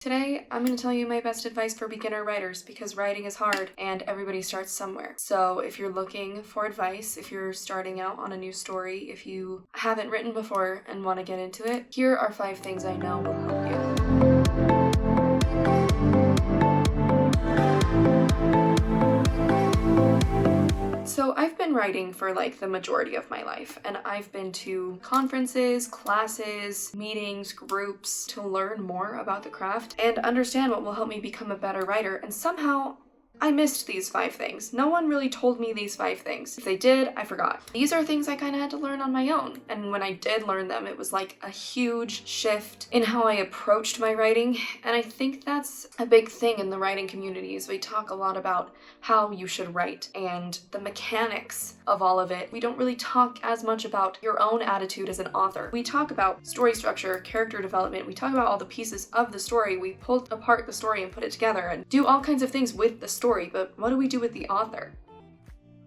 Today, I'm going to tell you my best advice for beginner writers because writing is hard and everybody starts somewhere. So if you're looking for advice, if you're starting out on a new story, if you haven't written before and want to get into it, here are 5 things I know will help you. So I've been writing for the majority of my life, and I've been to conferences, classes, meetings, groups to learn more about the craft and understand what will help me become a better writer, and somehow I missed these 5 things. No one really told me these 5 things. If they did, I forgot. These are things I kind of had to learn on my own. And when I did learn them, it was like a huge shift in how I approached my writing. And I think that's a big thing in the writing community is we talk a lot about how you should write and the mechanics of all of it. We don't really talk as much about your own attitude as an author. We talk about story structure, character development. We talk about all the pieces of the story. We pull apart the story and put it together and do all kinds of things with the story. But what do we do with the author?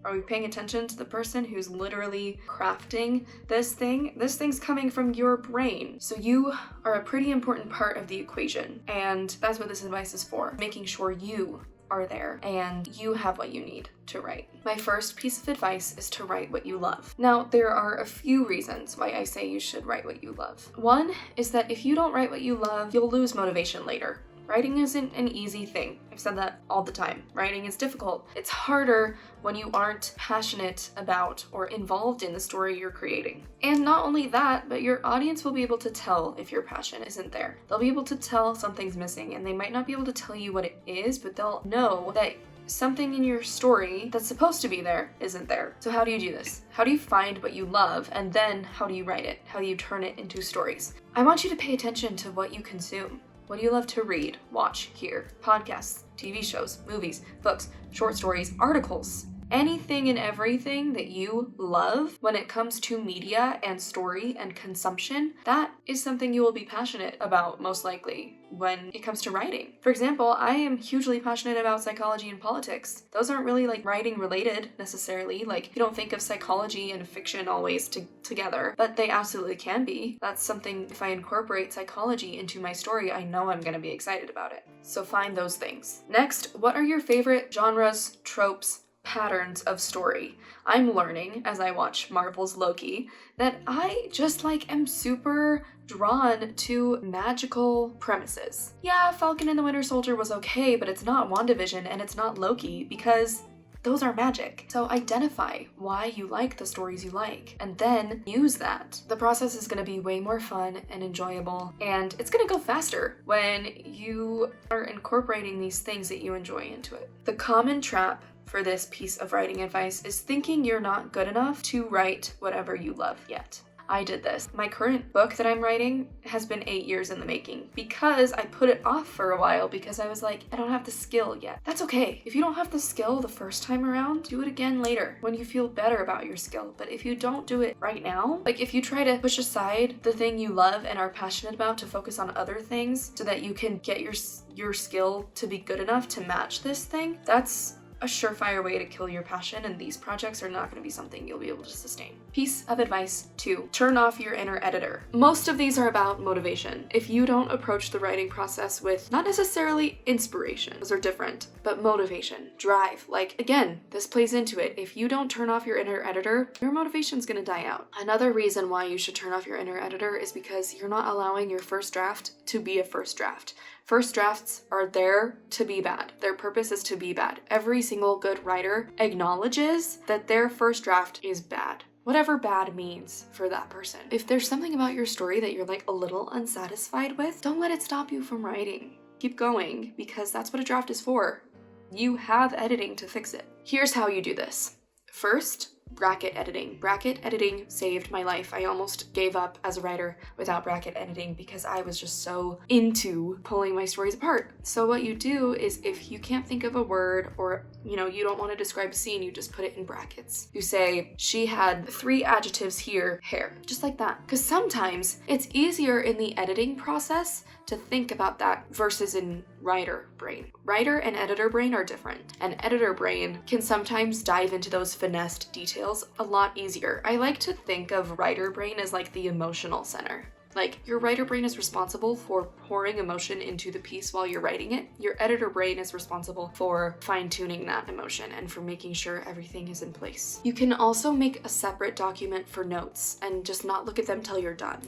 Are we paying attention to the person who's literally crafting this thing? This thing's coming from your brain. So you are a pretty important part of the equation. And that's what this advice is for. Making sure you are there and you have what you need to write. My first piece of advice is to write what you love. Now, there are a few reasons why I say you should write what you love. One is that if you don't write what you love, you'll lose motivation later. Writing isn't an easy thing. I've said that all the time. Writing is difficult. It's harder when you aren't passionate about or involved in the story you're creating. And not only that, but your audience will be able to tell if your passion isn't there. They'll be able to tell something's missing, and they might not be able to tell you what it is, but they'll know that something in your story that's supposed to be there isn't there. So how do you do this? How do you find what you love, and then how do you write it? How do you turn it into stories? I want you to pay attention to what you consume. What do you love to read, watch, hear? Podcasts, TV shows, movies, books, short stories, articles. Anything and everything that you love when it comes to media and story and consumption, that is something you will be passionate about most likely when it comes to writing. For example, I am hugely passionate about psychology and politics. Those aren't really writing related necessarily. You don't think of psychology and fiction always together, but they absolutely can be. That's something, if I incorporate psychology into my story, I know I'm gonna be excited about it. So find those things. Next, what are your favorite genres, tropes, patterns of story? I'm learning as I watch Marvel's Loki that I just am super drawn to magical premises. Yeah, Falcon and the Winter Soldier was okay, but it's not WandaVision and it's not Loki because those are magic. So identify why you like the stories you like and then use that. The process is going to be way more fun and enjoyable, and it's going to go faster when you are incorporating these things that you enjoy into it. The common trap for this piece of writing advice is thinking you're not good enough to write whatever you love yet. I did this. My current book that I'm writing has been 8 years in the making because I put it off for a while because I was like, I don't have the skill yet. That's okay. If you don't have the skill the first time around, do it again later when you feel better about your skill. But if you don't do it right now, if you try to push aside the thing you love and are passionate about to focus on other things so that you can get your skill to be good enough to match this thing, that's a surefire way to kill your passion, and these projects are not going to be something you'll be able to sustain. Piece of advice 2, turn off your inner editor. Most of these are about motivation. If you don't approach the writing process with not necessarily inspiration, those are different, but motivation, drive. Again, this plays into it. If you don't turn off your inner editor, your motivation's going to die out. Another reason why you should turn off your inner editor is because you're not allowing your first draft to be a first draft. First drafts are there to be bad. Their purpose is to be bad. Every single good writer acknowledges that their first draft is bad. Whatever bad means for that person. If there's something about your story that you're a little unsatisfied with, don't let it stop you from writing. Keep going, because that's what a draft is for. You have editing to fix it. Here's how you do this. First, bracket editing. Bracket editing saved my life. I almost gave up as a writer without bracket editing because I was just so into pulling my stories apart. So what you do is if you can't think of a word or you don't want to describe a scene, you just put it in brackets. You say, she had 3 adjectives here, hair. Just like that. Because sometimes it's easier in the editing process to think about that versus in writer brain. Writer and editor brain are different. And editor brain can sometimes dive into those finessed details a lot easier. I like to think of writer brain as the emotional center. Like, your writer brain is responsible for pouring emotion into the piece while you're writing it. Your editor brain is responsible for fine-tuning that emotion and for making sure everything is in place. You can also make a separate document for notes and just not look at them till you're done.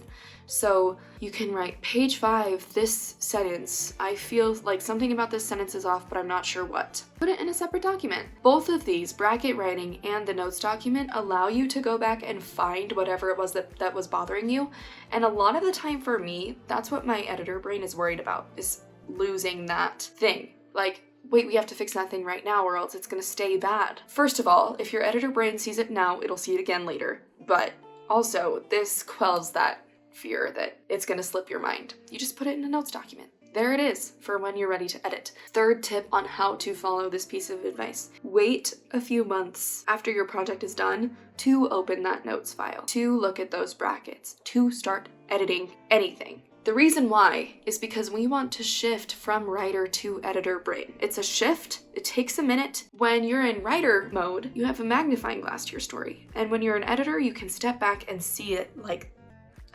So you can write page 5, this sentence. I feel like something about this sentence is off, but I'm not sure what. Put it in a separate document. Both of these, bracket writing and the notes document, allow you to go back and find whatever it was that was bothering you. And a lot of the time for me, that's what my editor brain is worried about, is losing that thing. Like, wait, we have to fix that thing right now or else it's gonna stay bad. First of all, if your editor brain sees it now, it'll see it again later. But also, this quells that fear that it's gonna slip your mind. You just put it in a notes document. There it is for when you're ready to edit. Third tip on how to follow this piece of advice. Wait a few months after your project is done to open that notes file, to look at those brackets, to start editing anything. The reason why is because we want to shift from writer to editor brain. It's a shift. It takes a minute. When you're in writer mode, you have a magnifying glass to your story. And when you're an editor, you can step back and see it like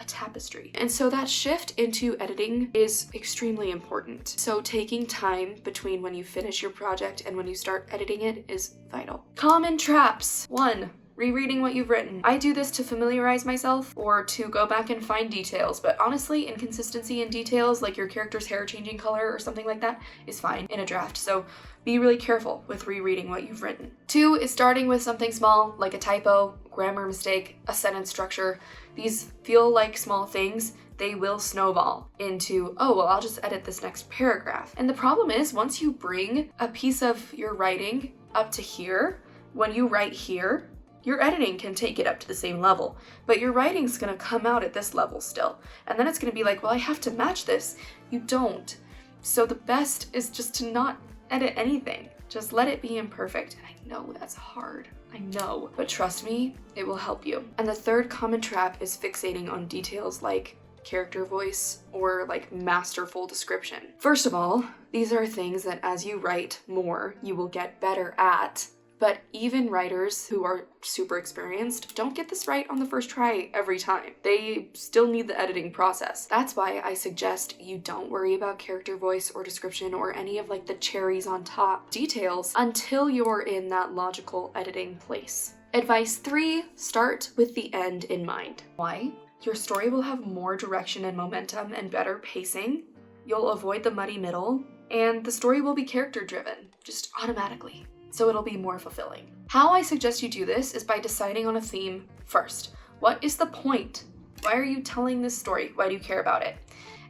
a tapestry. And so that shift into editing is extremely important. So taking time between when you finish your project and when you start editing it is vital. Common traps. 1. Rereading what you've written. I do this to familiarize myself or to go back and find details, but honestly, inconsistency in details, like your character's hair changing color or something like that, is fine in a draft. So be really careful with rereading what you've written. 2 is starting with something small, like a typo, grammar mistake, a sentence structure. These feel like small things. They will snowball into, oh, well, I'll just edit this next paragraph. And the problem is, once you bring a piece of your writing up to here, when you write here, your editing can take it up to the same level, but your writing's gonna come out at this level still. And then it's gonna be like, well, I have to match this. You don't. So the best is just to not edit anything. Just let it be imperfect. And I know that's hard. I know. But trust me, it will help you. And the third common trap is fixating on details like character voice or like masterful description. First of all, these are things that as you write more, you will get better at. But even writers who are super experienced don't get this right on the first try every time. They still need the editing process. That's why I suggest you don't worry about character voice or description or any of like the cherries on top details until you're in that logical editing place. Advice 3, start with the end in mind. Why? Your story will have more direction and momentum and better pacing. You'll avoid the muddy middle, and the story will be character driven, just automatically. So it'll be more fulfilling. How I suggest you do this is by deciding on a theme first. What is the point? Why are you telling this story? Why do you care about it?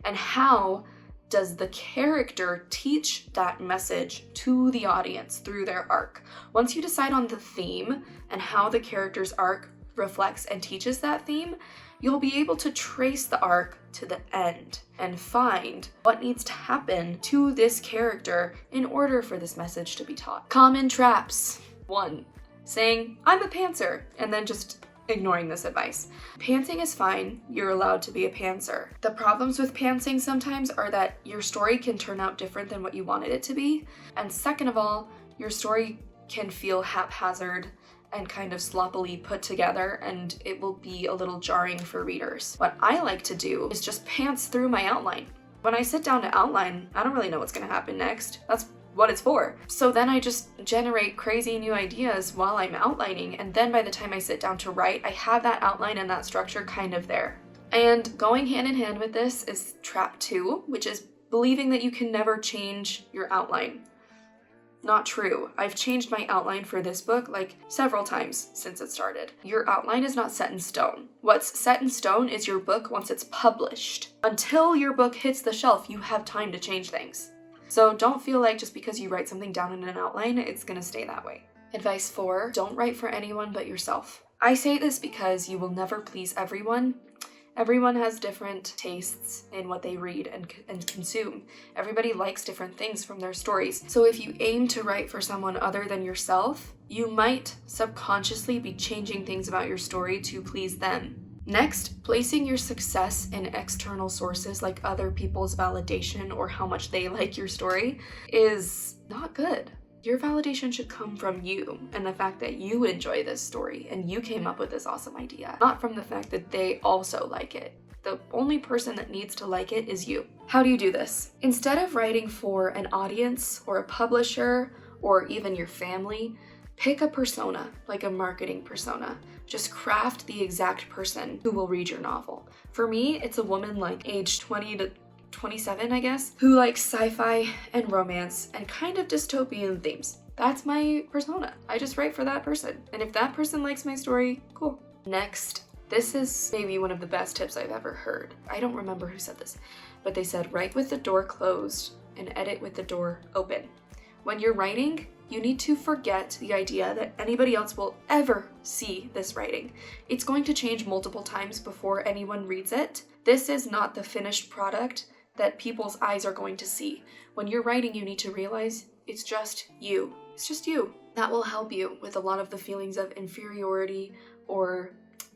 And how does the character teach that message to the audience through their arc? Once you decide on the theme and how the character's arc reflects and teaches that theme, you'll be able to trace the arc to the end and find what needs to happen to this character in order for this message to be taught. Common traps. 1, saying, I'm a pantser, and then just ignoring this advice. Pantsing is fine. You're allowed to be a pantser. The problems with pantsing sometimes are that your story can turn out different than what you wanted it to be. And second of all, your story can feel haphazard and kind of sloppily put together, and it will be a little jarring for readers. What I like to do is just pants through my outline. When I sit down to outline, I don't really know what's gonna happen next. That's what it's for. So then I just generate crazy new ideas while I'm outlining, and then by the time I sit down to write, I have that outline and that structure kind of there. And going hand in hand with this is trap 2, which is believing that you can never change your outline. Not true. I've changed my outline for this book like several times since it started. Your outline is not set in stone. What's set in stone is your book once it's published. Until your book hits the shelf, you have time to change things. So don't feel like just because you write something down in an outline, it's gonna stay that way. Advice 4, don't write for anyone but yourself. I say this because you will never please everyone. Everyone has different tastes in what they read and consume. Everybody likes different things from their stories. So if you aim to write for someone other than yourself, you might subconsciously be changing things about your story to please them. Next, placing your success in external sources like other people's validation or how much they like your story is not good. Your validation should come from you and the fact that you enjoy this story and you came up with this awesome idea, not from the fact that they also like it. The only person that needs to like it is you. How do you do this? Instead of writing for an audience or a publisher or even your family, pick a persona, like a marketing persona. Just craft the exact person who will read your novel. For me, it's a woman like age 20 to 27, I guess, who likes sci-fi and romance and kind of dystopian themes. That's my persona. I just write for that person. And if that person likes my story, cool. Next, this is maybe one of the best tips I've ever heard. I don't remember who said this, but they said, write with the door closed and edit with the door open. When you're writing, you need to forget the idea that anybody else will ever see this writing. It's going to change multiple times before anyone reads it. This is not the finished product that people's eyes are going to see. When you're writing, you need to realize it's just you. It's just you. That will help you with a lot of the feelings of inferiority or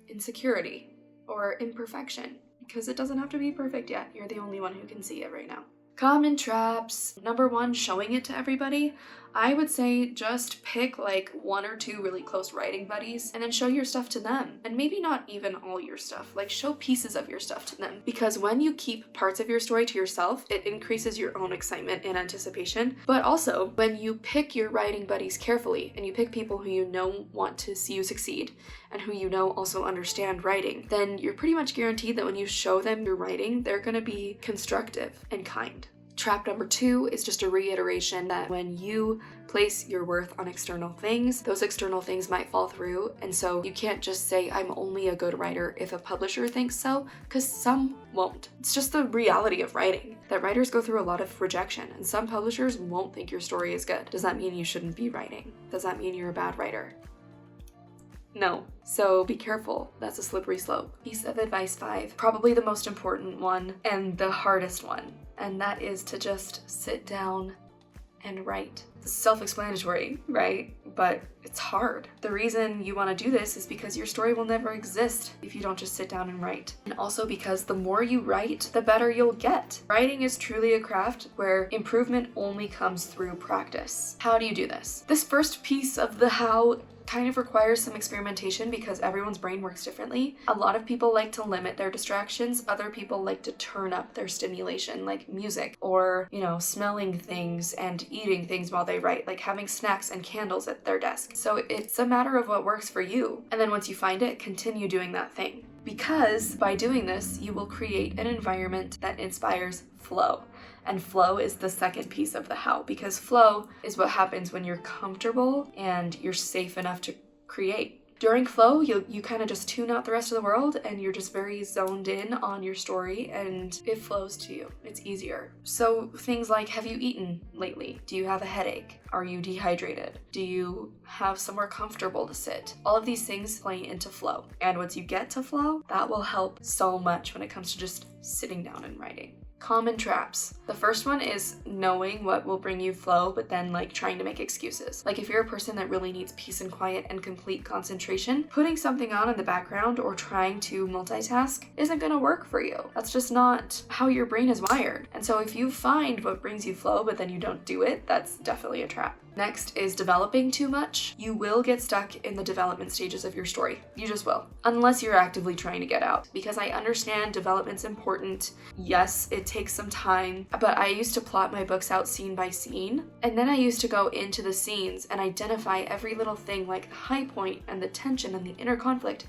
insecurity or imperfection, because it doesn't have to be perfect yet. You're the only one who can see it right now. Common traps. Number one, showing it to everybody. I would say just pick like 1 or 2 really close writing buddies and then show your stuff to them. And maybe not even all your stuff, like show pieces of your stuff to them. Because when you keep parts of your story to yourself, it increases your own excitement and anticipation. But also, when you pick your writing buddies carefully and you pick people who you know want to see you succeed and who you know also understand writing, then you're pretty much guaranteed that when you show them your writing, they're gonna be constructive and kind. Trap number 2 is just a reiteration that when you place your worth on external things, those external things might fall through. And so you can't just say, I'm only a good writer if a publisher thinks so, because some won't. It's just the reality of writing, that writers go through a lot of rejection, and some publishers won't think your story is good. Does that mean you shouldn't be writing? Does that mean you're a bad writer? No. So be careful. That's a slippery slope. Piece of advice 5, probably the most important one and the hardest one, and that is to just sit down and write. It's self-explanatory, right? But it's hard. The reason you want to do this is because your story will never exist if you don't just sit down and write. And also because the more you write, the better you'll get. Writing is truly a craft where improvement only comes through practice. How do you do this? This first piece of the how kind of requires some experimentation because everyone's brain works differently. A lot of people like to limit their distractions. Other people like to turn up their stimulation, like music or, smelling things and eating things while they write, like having snacks and candles at their desk. So it's a matter of what works for you. And then once you find it, continue doing that thing. Because by doing this, you will create an environment that inspires flow. And flow is the second piece of the how, because flow is what happens when you're comfortable and you're safe enough to create. During flow, you kind of just tune out the rest of the world and you're just very zoned in on your story and it flows to you. It's easier. So things like, have you eaten lately? Do you have a headache? Are you dehydrated? Do you have somewhere comfortable to sit? All of these things play into flow. And once you get to flow, that will help so much when it comes to just sitting down and writing. Common traps. The first one is knowing what will bring you flow, but then trying to make excuses. Like if you're a person that really needs peace and quiet and complete concentration, putting something on in the background or trying to multitask isn't gonna work for you. That's just not how your brain is wired. And so if you find what brings you flow, but then you don't do it, that's definitely a trap. Next is developing too much. You will get stuck in the development stages of your story. You just will. Unless you're actively trying to get out. Because I understand development's important. Yes, it takes some time. But I used to plot my books out scene by scene. And then I used to go into the scenes and identify every little thing, like the high point and the tension and the inner conflict.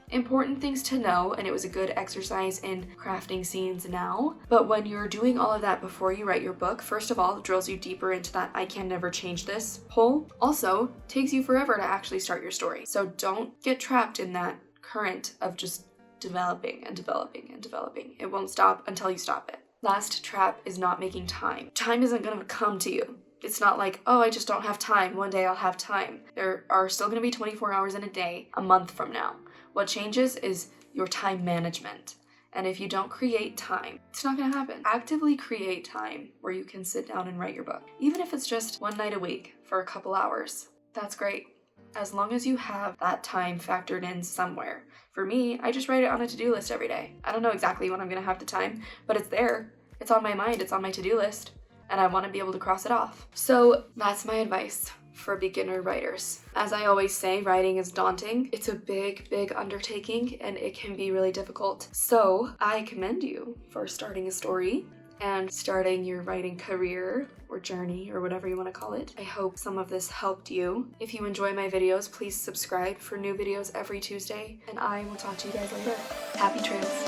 Important things to know, and it was a good exercise in crafting scenes now. But when you're doing all of that before you write your book, first of all, it drills you deeper into that I can never change this hole. Also, takes you forever to actually start your story. So don't get trapped in that current of just developing and developing and developing. It won't stop until you stop it. Last trap is not making time. Time isn't gonna come to you. It's not like, oh, I just don't have time. One day I'll have time. There are still gonna be 24 hours in a day, a month from now. What changes is your time management. And if you don't create time, it's not gonna happen. Actively create time where you can sit down and write your book. Even if it's just one night a week for a couple hours, that's great. As long as you have that time factored in somewhere. For me, I just write it on a to-do list every day. I don't know exactly when I'm gonna have the time, but it's there. It's on my mind, it's on my to-do list, and I wanna be able to cross it off. So that's my advice. for beginner writers. As I always say, writing is daunting. It's a big, big undertaking and it can be really difficult. So I commend you for starting a story and starting your writing career or journey or whatever you want to call it. I hope some of this helped you. If you enjoy my videos, please subscribe for new videos every Tuesday, and I will talk to you guys later. Happy trails.